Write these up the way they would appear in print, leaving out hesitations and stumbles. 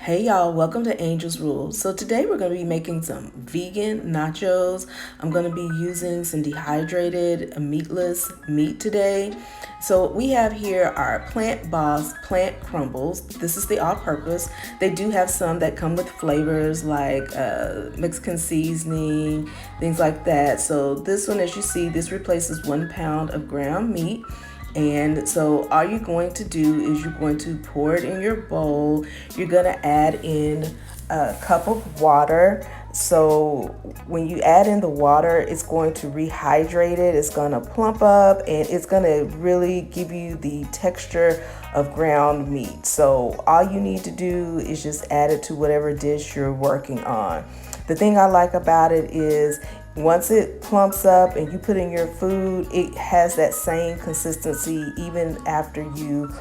Hey y'all, welcome to Angel's Rules. So today we're going to be making some vegan nachos. I'm going to be using some dehydrated meatless meat today. So we have here our Plant Boss plant crumbles. This is the all-purpose. They do have some that come with flavors like Mexican seasoning, things like that. So this one, as you see, this replaces 1 pound of ground meat. And so all you're going to do is you're going to pour it in your bowl. You're going to add in a cup of water. So when you add in the water, it's going to rehydrate it. It's going to plump up and it's going to really give you the texture of ground meat. So all you need to do is just add it to whatever dish you're working on. The thing I like about it is once it plumps up and you put in your food, it has that same consistency even after you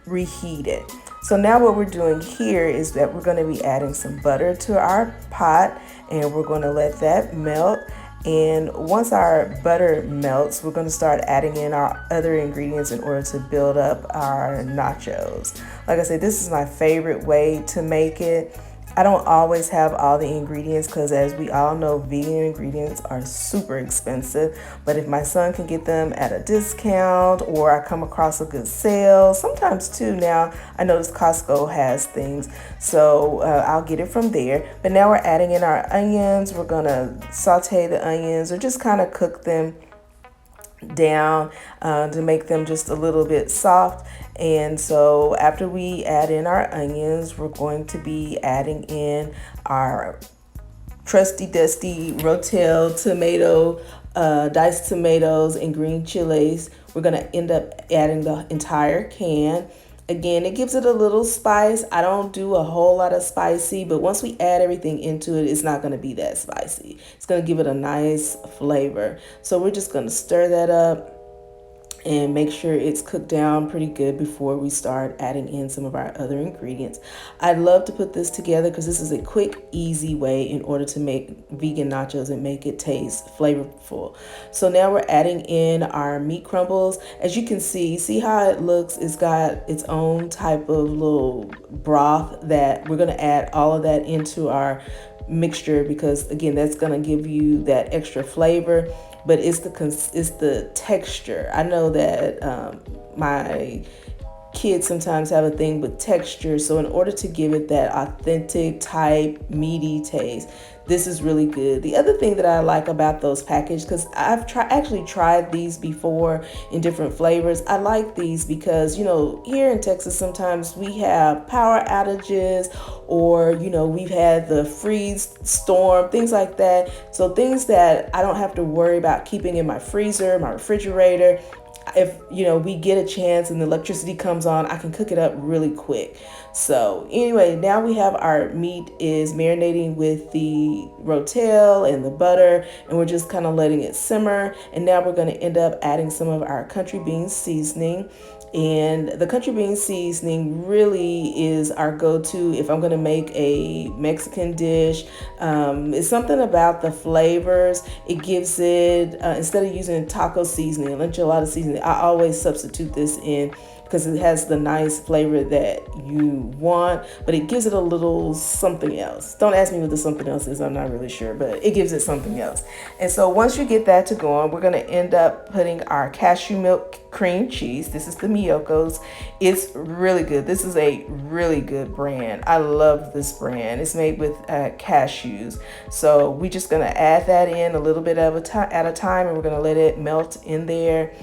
reheat it. So now what we're doing here is that we're going to be adding some butter to our pot and we're going to let that melt. And once our butter melts, we're going to start adding in our other ingredients in order to build up our nachos. Like I said, this is my favorite way to make it. I don't always have all the ingredients because, as we all know, vegan ingredients are super expensive. But if my son can get them at a discount or I come across a good sale, sometimes too now, I notice Costco has things. So I'll get it from there. But now we're adding in our onions. We're going to saute the onions or just kind of cook them down to make them just a little bit soft. And so after we add in our onions, we're going to be adding in our trusty dusty rotel tomato, diced tomatoes and green chilies. We're going to end up adding the entire can. Again, it gives it a little spice. I don't do a whole lot of spicy, but once we add everything into it, it's not going to be that spicy. It's going to give it a nice flavor. So we're just going to stir that up and make sure it's cooked down pretty good before we start adding in some of our other ingredients. I'd love to put this together because this is a quick, easy way in order to make vegan nachos and make it taste flavorful. So now we're adding in our meat crumbles. As you can see how it looks? It's got its own type of little broth that we're going to add all of that into our mixture because, again, that's going to give you that extra flavor. But it's the texture. I know that my kids sometimes have a thing with texture. So in order to give it that authentic type meaty taste, this is really good. The other thing that I like about those packages, because I've actually tried these before in different flavors. I like these because, here in Texas, sometimes we have power outages or, we've had the freeze storm, things like that. So things that I don't have to worry about keeping in my freezer, my refrigerator. If we get a chance and the electricity comes on, I can cook it up really quick. So anyway, now we have our meat is marinating with the rotel and the butter, and we're just kind of letting it simmer. And now we're going to end up adding some of our country bean seasoning. And the country bean seasoning really is our go-to if I'm going to make a Mexican dish. It's something about the flavors. It gives it, instead of using taco seasoning, enchilada seasoning, I always substitute this in because it has the nice flavor that you want, but it gives it a little something else. Don't ask me what the something else is. I'm not really sure, but it gives it something else. And so once you get that to go on, we're going to end up putting our cashew milk cream cheese. This is the Miyoko's. It's really good. This is a really good brand. I love this brand. It's made with cashews. So we're just going to add that in a little bit at a time, and we're going to let it melt in there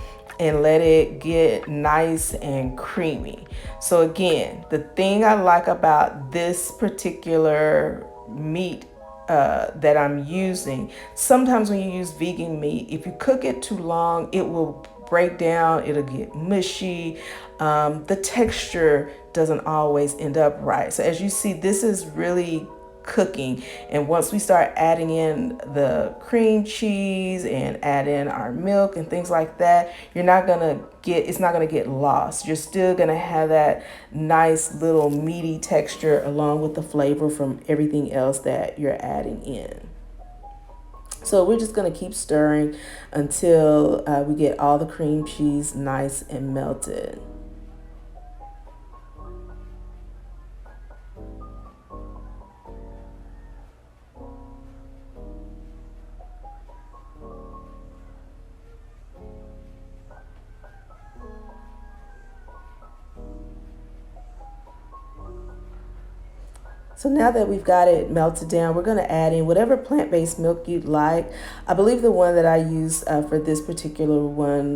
and let it get nice and creamy. So again, the thing I like about this particular meat that I'm using, sometimes when you use vegan meat, if you cook it too long, it will break down, it'll get mushy. The texture doesn't always end up right. So as you see, this is really cooking, and once we start adding in the cream cheese and add in our milk and things like that, it's not gonna get lost. You're still gonna have that nice little meaty texture along with the flavor from everything else that you're adding in. So we're just going to keep stirring until we get all the cream cheese nice and melted. So now that we've got it melted down, we're going to add in whatever plant-based milk you'd like. I believe the one that I used for this particular one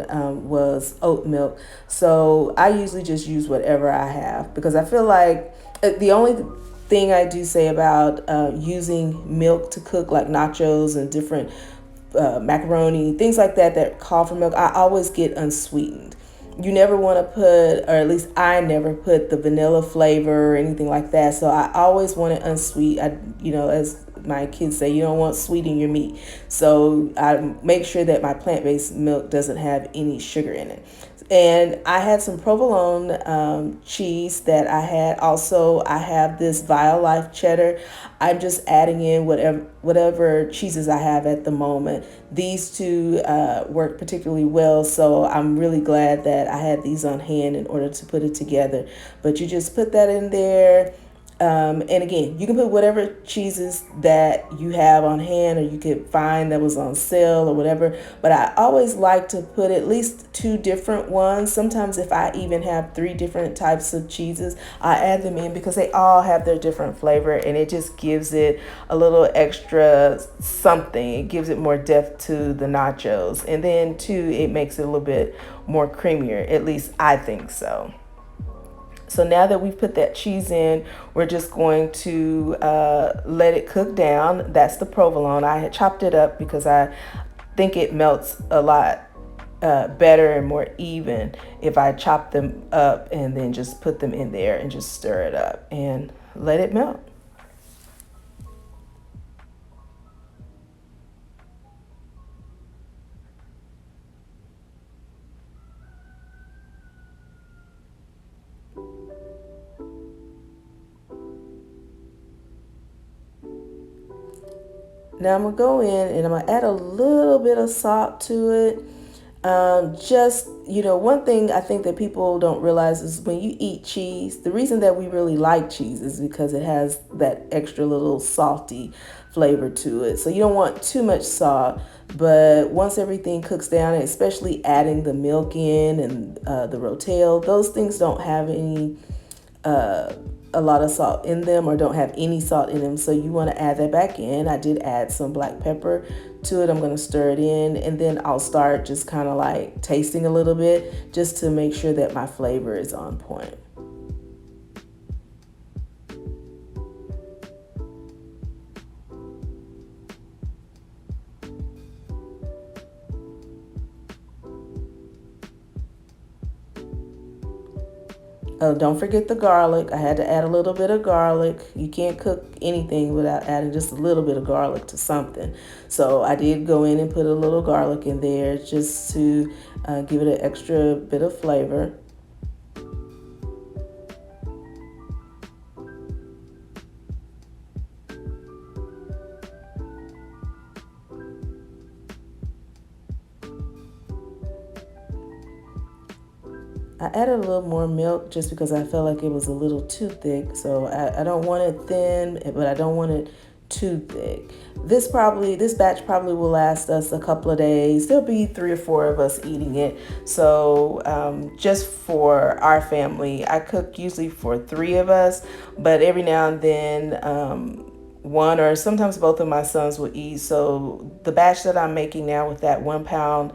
was oat milk. So I usually just use whatever I have because I feel like the only thing I do say about using milk to cook like nachos and different macaroni, things like that that call for milk, I always get unsweetened. You never want to put, or at least I never put the vanilla flavor or anything like that. So I always want it unsweet. As my kids say, you don't want sweet in your meat. So I make sure that my plant-based milk doesn't have any sugar in it. And I had some provolone cheese that I had. Also, I have this Violife cheddar. I'm just adding in whatever cheeses I have at the moment. These two work particularly well, so I'm really glad that I had these on hand in order to put it together. But you just put that in there. And again, you can put whatever cheeses that you have on hand or you could find that was on sale or whatever. But I always like to put at least 2 different ones. Sometimes if I even have 3 different types of cheeses, I add them in because they all have their different flavor and it just gives it a little extra something. It gives it more depth to the nachos. And then too, it makes it a little bit more creamier. At least I think so. So now that we've put that cheese in, we're just going to let it cook down. That's the provolone. I had chopped it up because I think it melts a lot better and more even if I chop them up and then just put them in there and just stir it up and let it melt. Now I'm gonna go in and I'm gonna add a little bit of salt to it. One thing I think that people don't realize is when you eat cheese, the reason that we really like cheese is because it has that extra little salty flavor to it. So you don't want too much salt, but once everything cooks down, especially adding the milk in and the rotel, those things don't have any uh, a lot of salt in them or don't have any salt in them. So you want to add that back in. I did add some black pepper to it. I'm going to stir it in and then I'll start just kind of like tasting a little bit just to make sure that my flavor is on point. Oh, don't forget the garlic. I had to add a little bit of garlic. You can't cook anything without adding just a little bit of garlic to something. So I did go in and put a little garlic in there just to give it an extra bit of flavor. I added a little more milk just because I felt like it was a little too thick. So I don't want it thin, but I don't want it too thick. This batch probably will last us a couple of days. There'll be 3 or 4 of us eating it. So just for our family, I cook usually for 3 of us, but every now and then one or sometimes both of my sons will eat. So the batch that I'm making now with that 1 pound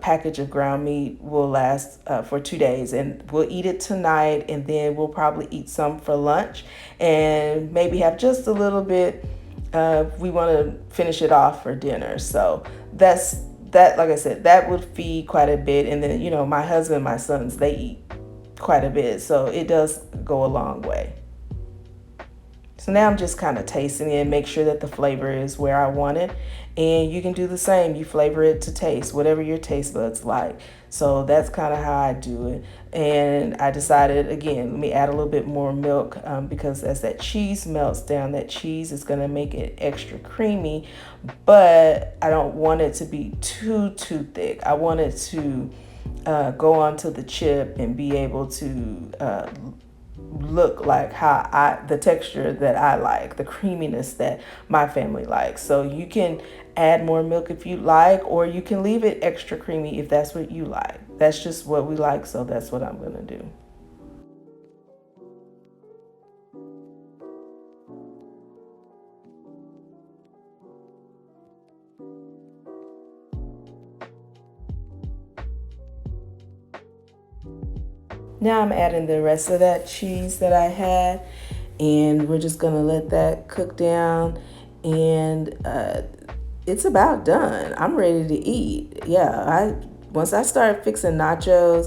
package of ground meat will last for 2 days, and we'll eat it tonight and then we'll probably eat some for lunch and maybe have just a little bit we want to finish it off for dinner. So that's that. Like I said, that would feed quite a bit. And then my husband, my sons, they eat quite a bit, so it does go a long way. So now I'm just kind of tasting it and make sure that the flavor is where I want it. And you can do the same. You flavor it to taste, whatever your taste buds like. So that's kind of how I do it. And I decided, again, let me add a little bit more milk because as that cheese melts down, that cheese is going to make it extra creamy. But I don't want it to be too thick. I want it to go onto the chip and be able to look like the texture that I like, the creaminess that my family likes. So you can add more milk if you like, or you can leave it extra creamy if that's what you like. That's just what we like, so that's what I'm gonna do. Now I'm adding the rest of that cheese that I had, and we're just gonna let that cook down, and it's about done. I'm ready to eat. Yeah, once I start fixing nachos,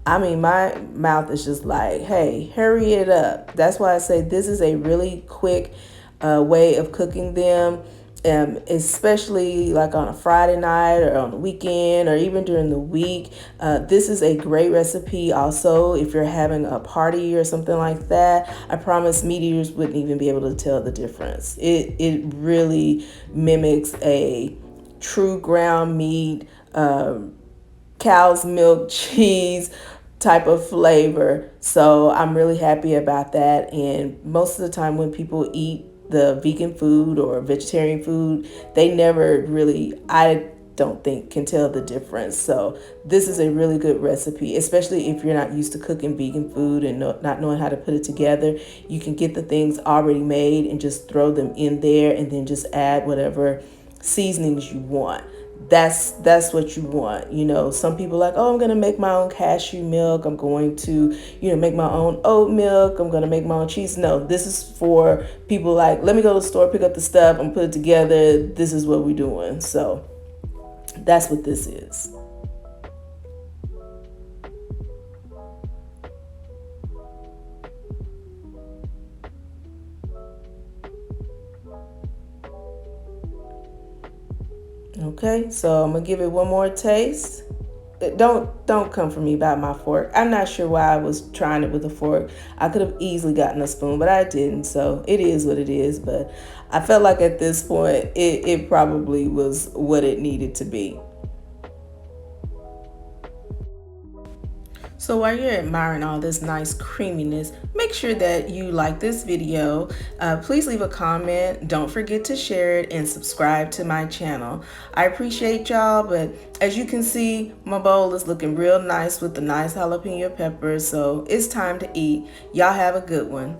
I mean, my mouth is just like, hey, hurry it up. That's why I say this is a really quick way of cooking them, especially like on a Friday night or on the weekend or even during the week. This is a great recipe also if you're having a party or something like that. I promise meat eaters wouldn't even be able to tell the difference. It really mimics a true ground meat, cow's milk cheese type of flavor. So I'm really happy about that. And most of the time when people eat the vegan food or vegetarian food, they never really, I don't think, can tell the difference. So this is a really good recipe, especially if you're not used to cooking vegan food and not knowing how to put it together. You can get the things already made and just throw them in there and then just add whatever seasonings you want. That's what you want. You know, some people are like, oh, I'm gonna make my own cashew milk, I'm going to, make my own oat milk, I'm gonna make my own cheese. No, this is for people like, let me go to the store, pick up the stuff and put it together. This is what we're doing. So that's what this is. Okay, so I'm gonna give it one more taste. Don't come for me about my fork. I'm not sure why I was trying it with a fork. I could have easily gotten a spoon, but I didn't. So it is what it is. But I felt like at this point it probably was what it needed to be. So while you're admiring all this nice creaminess, make sure that you like this video. Please leave a comment. Don't forget to share it and subscribe to my channel. I appreciate y'all, but as you can see, my bowl is looking real nice with the nice jalapeno peppers. So it's time to eat. Y'all have a good one.